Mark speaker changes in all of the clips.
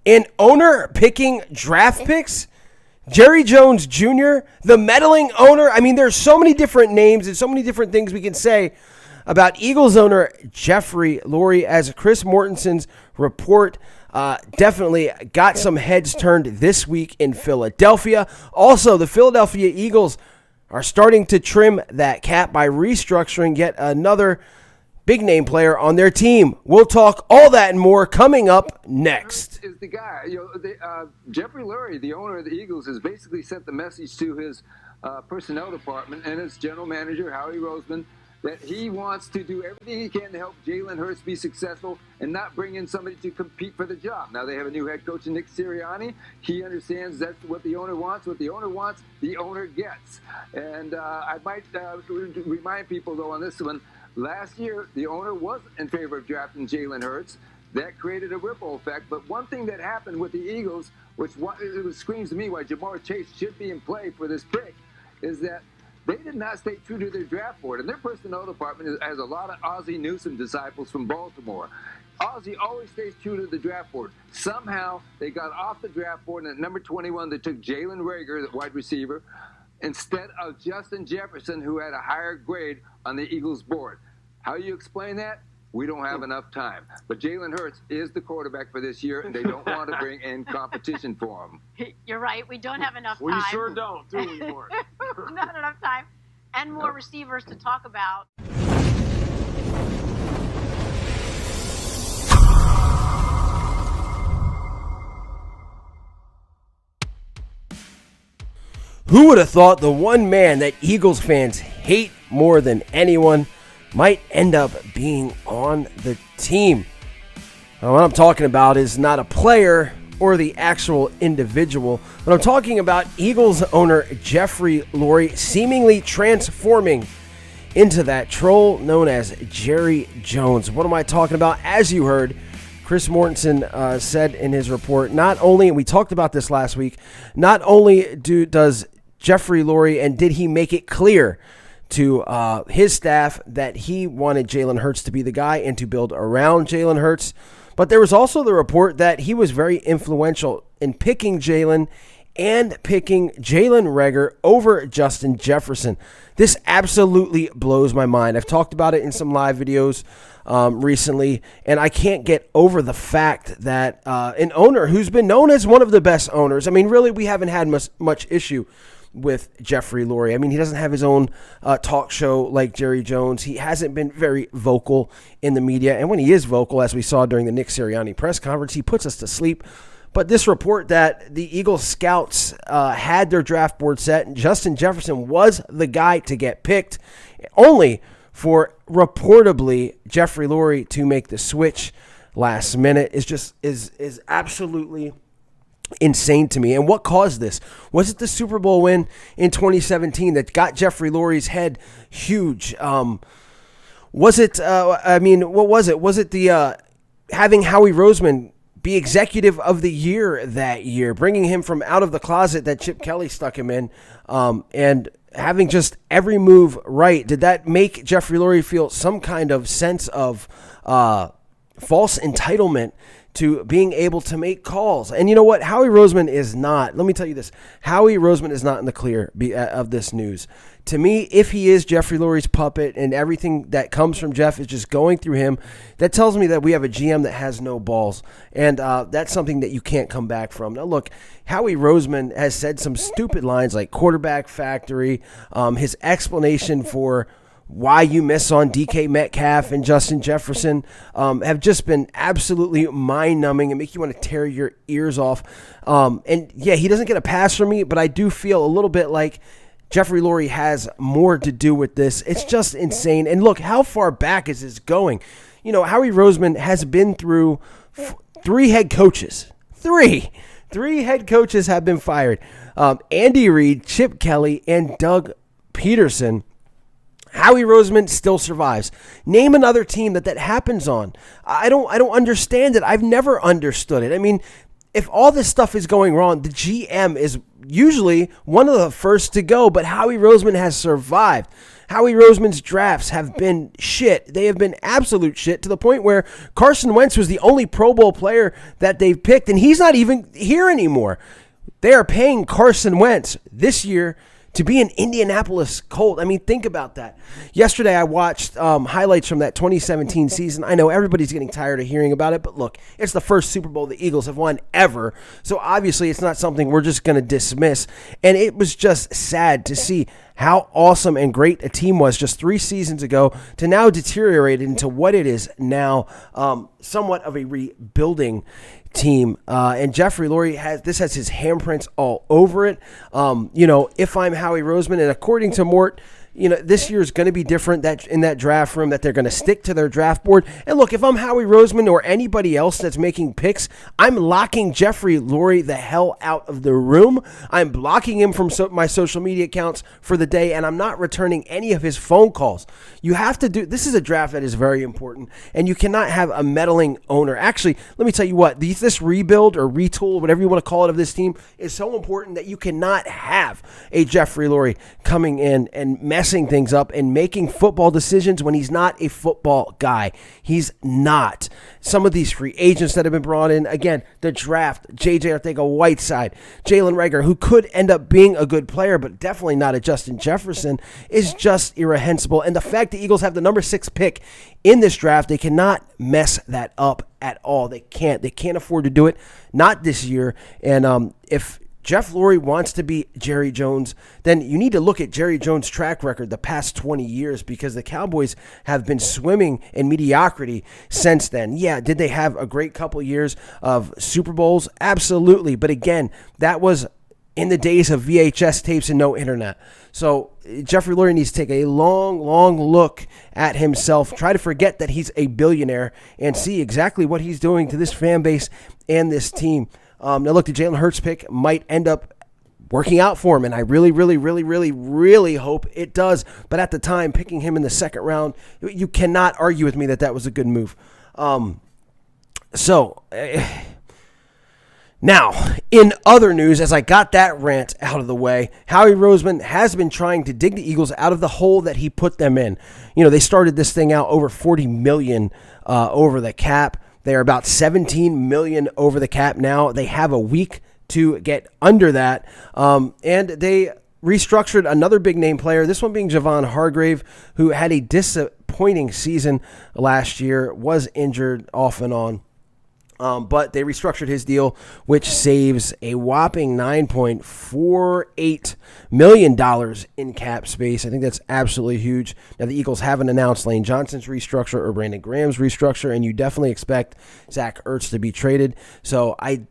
Speaker 1: An owner picking draft picks? Jerry Jones Jr., the meddling owner? I mean, there's so many different names and so many different things we can say about Eagles owner Jeffrey Lurie, as Chris Mortensen's report definitely got some heads turned this week in Philadelphia. Also, the Philadelphia Eagles are starting to trim that cap by restructuring yet another big name player on their team. We'll talk all that and more coming up next.
Speaker 2: Is the guy, Jeffrey Lurie, the owner of the Eagles, has basically sent the message to his personnel department and his general manager, Howie Roseman, that he wants to do everything he can to help Jalen Hurts be successful and not bring in somebody to compete for the job. Now, they have a new head coach, Nick Sirianni. He understands that's what the owner wants. What the owner wants, the owner gets. And I might remind people, though, on this one, last year, the owner was in favor of drafting Jalen Hurts. That created a ripple effect. But one thing that happened with the Eagles, which screams to me why Jamar Chase should be in play for this pick, is that they did not stay true to their draft board. And their personnel department has a lot of Ozzie Newsome disciples from Baltimore. Ozzie always stays true to the draft board. Somehow, they got off the draft board, and at number 21, they took Jalen Reagor, the wide receiver, instead of Justin Jefferson, who had a higher grade on the Eagles board. How do you explain that? We don't have enough time. But Jalen Hurts is the quarterback for this year, and they don't want to bring in competition for him.
Speaker 3: You're right. We don't have enough time.
Speaker 4: We sure don't, do we, Mort?
Speaker 3: Not enough time. And more receivers to talk about.
Speaker 1: Who would have thought the one man that Eagles fans hate more than anyone might end up being on the team? Now, what I'm talking about is not a player or the actual individual, but I'm talking about Eagles owner Jeffrey Lurie seemingly transforming into that troll known as Jerry Jones. What am I talking about? As you heard, Chris Mortensen said in his report, not only, and we talked about this last week, not only does Jeffrey Lurie, and did he make it clear to his staff that he wanted Jalen Hurts to be the guy and to build around Jalen Hurts, but there was also the report that he was very influential in picking Jalen and picking Jalen Reagor over Justin Jefferson. This absolutely blows my mind. I've talked about it in some live videos recently, and I can't get over the fact that an owner who's been known as one of the best owners, I mean, really, we haven't had much issue with Jeffrey Lurie. I mean, he doesn't have his own talk show like Jerry Jones. He hasn't been very vocal in the media. And when he is vocal, as we saw during the Nick Sirianni press conference, he puts us to sleep. But this report that the Eagles scouts had their draft board set and Justin Jefferson was the guy to get picked, only for reportedly Jeffrey Lurie to make the switch last minute, is absolutely insane to me. And what caused this? Was it the Super Bowl win in 2017 that got Jeffrey Lurie's head huge? Was it, what was it? Was it the having Howie Roseman be executive of the year that year, bringing him from out of the closet that Chip Kelly stuck him in, and having just every move right? Did that make Jeffrey Lurie feel some kind of sense of false entitlement to being able to make calls? And you know what? Howie Roseman is not. Let me tell you this. Howie Roseman is not in the clear of this news. To me, if he is Jeffrey Lurie's puppet and everything that comes from Jeff is just going through him, that tells me that we have a GM that has no balls. And that's something that you can't come back from. Now, look, Howie Roseman has said some stupid lines like quarterback factory. His explanation for why you miss on DK Metcalf and Justin Jefferson have just been absolutely mind-numbing and make you want to tear your ears off. And yeah, he doesn't get a pass from me, but I do feel a little bit like Jeffrey Lurie has more to do with this. It's just insane. And look, how far back is this going? You know, Howie Roseman has been through 3 head coaches. Three head coaches have been fired. Andy Reid, Chip Kelly, and Doug Peterson. Howie Roseman still survives. Name another team that happens on. I don't understand it. I've never understood it. I mean, if all this stuff is going wrong, the GM is usually one of the first to go, but Howie Roseman has survived. Howie Roseman's drafts have been shit. They have been absolute shit to the point where Carson Wentz was the only Pro Bowl player that they've picked, and he's not even here anymore. They are paying Carson Wentz this year to be an Indianapolis Colt. I mean, think about that. Yesterday, I watched highlights from that 2017 season. I know everybody's getting tired of hearing about it, but look, it's the first Super Bowl the Eagles have won ever. So obviously, it's not something we're just going to dismiss. And it was just sad to see how awesome and great a team was just 3 seasons ago to now deteriorate into what it is now, somewhat of a rebuilding team. And Jeffrey Lurie has his handprints all over it. If I'm Howie Roseman, and according to Mort, this year is going to be different that in that draft room, that they're going to stick to their draft board. And look, if I'm Howie Roseman or anybody else that's making picks, I'm locking Jeffrey Lurie the hell out of the room. I'm blocking him from my social media accounts for the day, and I'm not returning any of his phone calls. You have to this is a draft that is very important, and you cannot have a meddling owner. Actually, let me tell you what, this rebuild or retool, whatever you want to call it, of this team is so important that you cannot have a Jeffrey Lurie coming in and messing things up and making football decisions when he's not a football guy. He's not. Some of these free agents that have been brought in, again, the draft, J.J. Arcega-Whiteside, Jalen Reagor, who could end up being a good player, but definitely not a Justin Jefferson, is just irrehensible. And the fact the Eagles have the number 6 pick in this draft, they cannot mess that up at all. They can't. They can't afford to do it. Not this year. And if Jeff Lurie wants to be Jerry Jones, then you need to look at Jerry Jones' track record the past 20 years, because the Cowboys have been swimming in mediocrity since then. Yeah, did they have a great couple years of Super Bowls? Absolutely. But again, that was in the days of VHS tapes and no internet. So Jeffrey Lurie needs to take a long, long look at himself, try to forget that he's a billionaire, and see exactly what he's doing to this fan base and this team. Now, look, the Jalen Hurts pick might end up working out for him, and I really, really, really, really, really hope it does. But at the time, picking him in the 2nd round, you cannot argue with me that was a good move. Now, in other news, as I got that rant out of the way, Howie Roseman has been trying to dig the Eagles out of the hole that he put them in. They started this thing out over $40 million over the cap. They are about $17 million over the cap now. They have a week to get under that. And they restructured another big name player, this one being Javon Hargrave, who had a disappointing season last year, was injured off and on. But they restructured his deal, which saves a whopping $9.48 million in cap space. I think that's absolutely huge. Now, the Eagles haven't announced Lane Johnson's restructure or Brandon Graham's restructure, and you definitely expect Zach Ertz to be traded. So I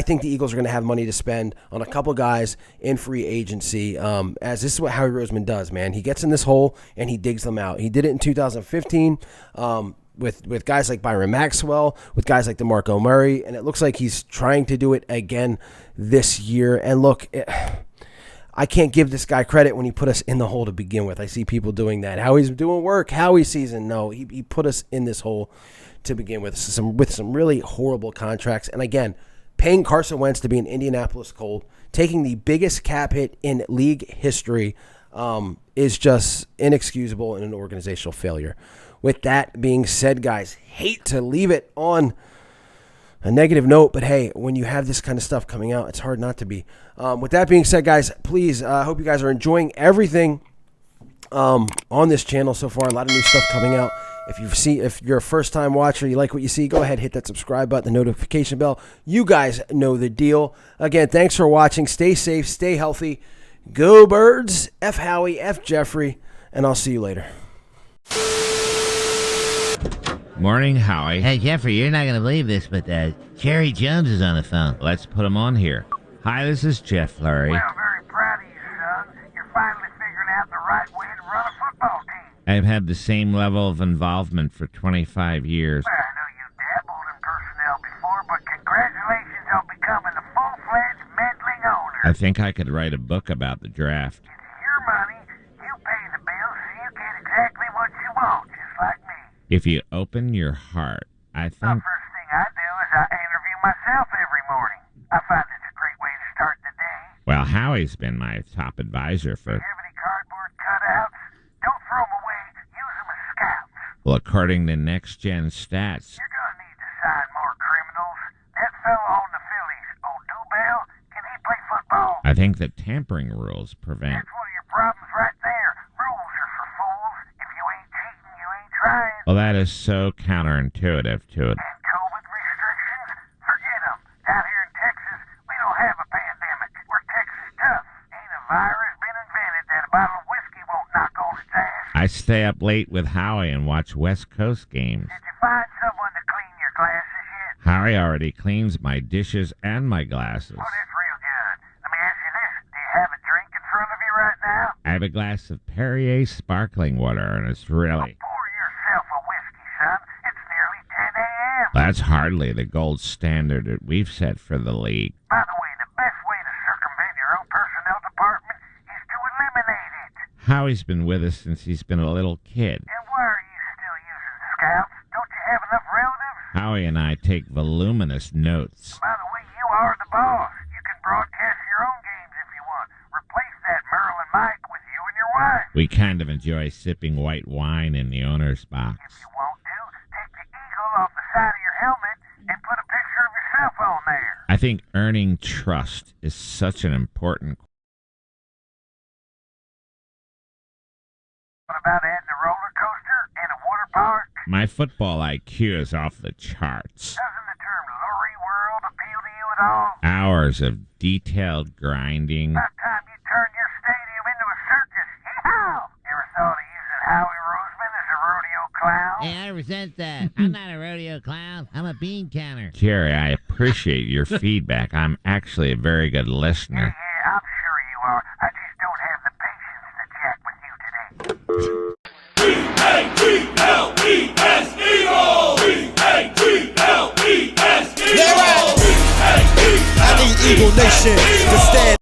Speaker 1: think the Eagles are going to have money to spend on a couple guys in free agency, as this is what Howie Roseman does, man. He gets in this hole, and he digs them out. He did it in 2015. With guys like Byron Maxwell, with guys like DeMarco Murray, and it looks like he's trying to do it again this year. And look, I can't give this guy credit when he put us in the hole to begin with. I see people doing that. Howie's doing work, Howie season. No, he put us in this hole to begin with some really horrible contracts. And again, paying Carson Wentz to be an Indianapolis Colt, taking the biggest cap hit in league history, is just inexcusable and an organizational failure. With that being said, guys, hate to leave it on a negative note, but hey, when you have this kind of stuff coming out, it's hard not to be. With that being said, guys, please, I hope you guys are enjoying everything on this channel so far. A lot of new stuff coming out. If you're a first-time watcher, you like what you see, go ahead, hit that subscribe button, the notification bell. You guys know the deal. Again, thanks for watching. Stay safe, stay healthy. Go Birds, F Howie, F Jeffrey, and I'll see you later.
Speaker 5: Morning, Howie.
Speaker 6: Hey, Jeffrey, you're not going to believe this, but Jerry Jones is on the phone.
Speaker 5: Let's put him on here. Hi, this is Jeff Lurie.
Speaker 7: Well, very proud of you, son. You're finally figuring out the right way to run a football team.
Speaker 5: I've had the same level of involvement for 25 years.
Speaker 7: Well, I know you dabbled in personnel before, but congratulations on becoming a full-fledged meddling owner.
Speaker 5: I think I could write a book about the draft.
Speaker 7: It's your money. You pay the bills, so you get exactly what you want, just like me.
Speaker 5: If you open your heart, I
Speaker 7: The
Speaker 5: think...
Speaker 7: first thing I do is I interview myself every morning. I find it's a great way to start the day.
Speaker 5: Well, Howie's been my top advisor for...
Speaker 7: Have any cardboard cutouts? Don't
Speaker 5: Well, according to Next Gen Stats,
Speaker 7: You're gonna need to sign more criminals. That fellow on the Phillies, Odubel, can he play football?
Speaker 5: I think the tampering rules prevent.
Speaker 7: That's one of your problems right there. Rules are for fools. If you ain't cheating, you ain't trying.
Speaker 5: Well, that is so counterintuitive to it.
Speaker 7: And COVID restrictions? Forget them. Out here in Texas, we don't have a pandemic. We're Texas tough. Ain't a virus been invented that a bottle of whiskey won't knock on its ass.
Speaker 5: I stay up late with Howie and watch West Coast games.
Speaker 7: Did you find someone to clean your glasses yet?
Speaker 5: Howie already cleans my dishes and my glasses.
Speaker 7: Oh, that's real good. Let me ask you this. Do you have a drink in front of you right now?
Speaker 5: I have a glass of Perrier sparkling water, and it's really...
Speaker 7: Pour yourself a whiskey, son. It's nearly 10 a.m.
Speaker 5: That's hardly the gold standard that we've set for the league.
Speaker 7: By the way, the best way to circumvent your own personnel department is to eliminate it.
Speaker 5: Howie's been with us since he's been a little kid.
Speaker 7: And why are you still using scouts? Don't you have enough relatives?
Speaker 5: Howie and I take voluminous notes.
Speaker 7: By the way, you are the boss. You can broadcast your own games if you want. Replace that Merle and Mike with you and your wife.
Speaker 5: We kind of enjoy sipping white wine in the owner's box.
Speaker 7: If you want to, take the eagle off the side of your helmet and put a picture of yourself on there.
Speaker 5: I think earning trust is such an important...
Speaker 7: What about adding a roller coaster and a water park?
Speaker 5: My football IQ is off the charts.
Speaker 7: Doesn't the term Lurie World appeal to you at all?
Speaker 5: Hours of detailed grinding.
Speaker 7: About time you turned your stadium into a circus. Yeehaw! Ever thought of using Howie Roseman as a rodeo clown?
Speaker 6: Hey, I resent that. I'm not a rodeo clown. I'm a bean counter.
Speaker 5: Jerry, I appreciate your feedback. I'm actually a very good listener.
Speaker 7: Yeah, I'm sure you are. I just don't have the patience to chat with you today.
Speaker 8: I need Eagle Nation to stand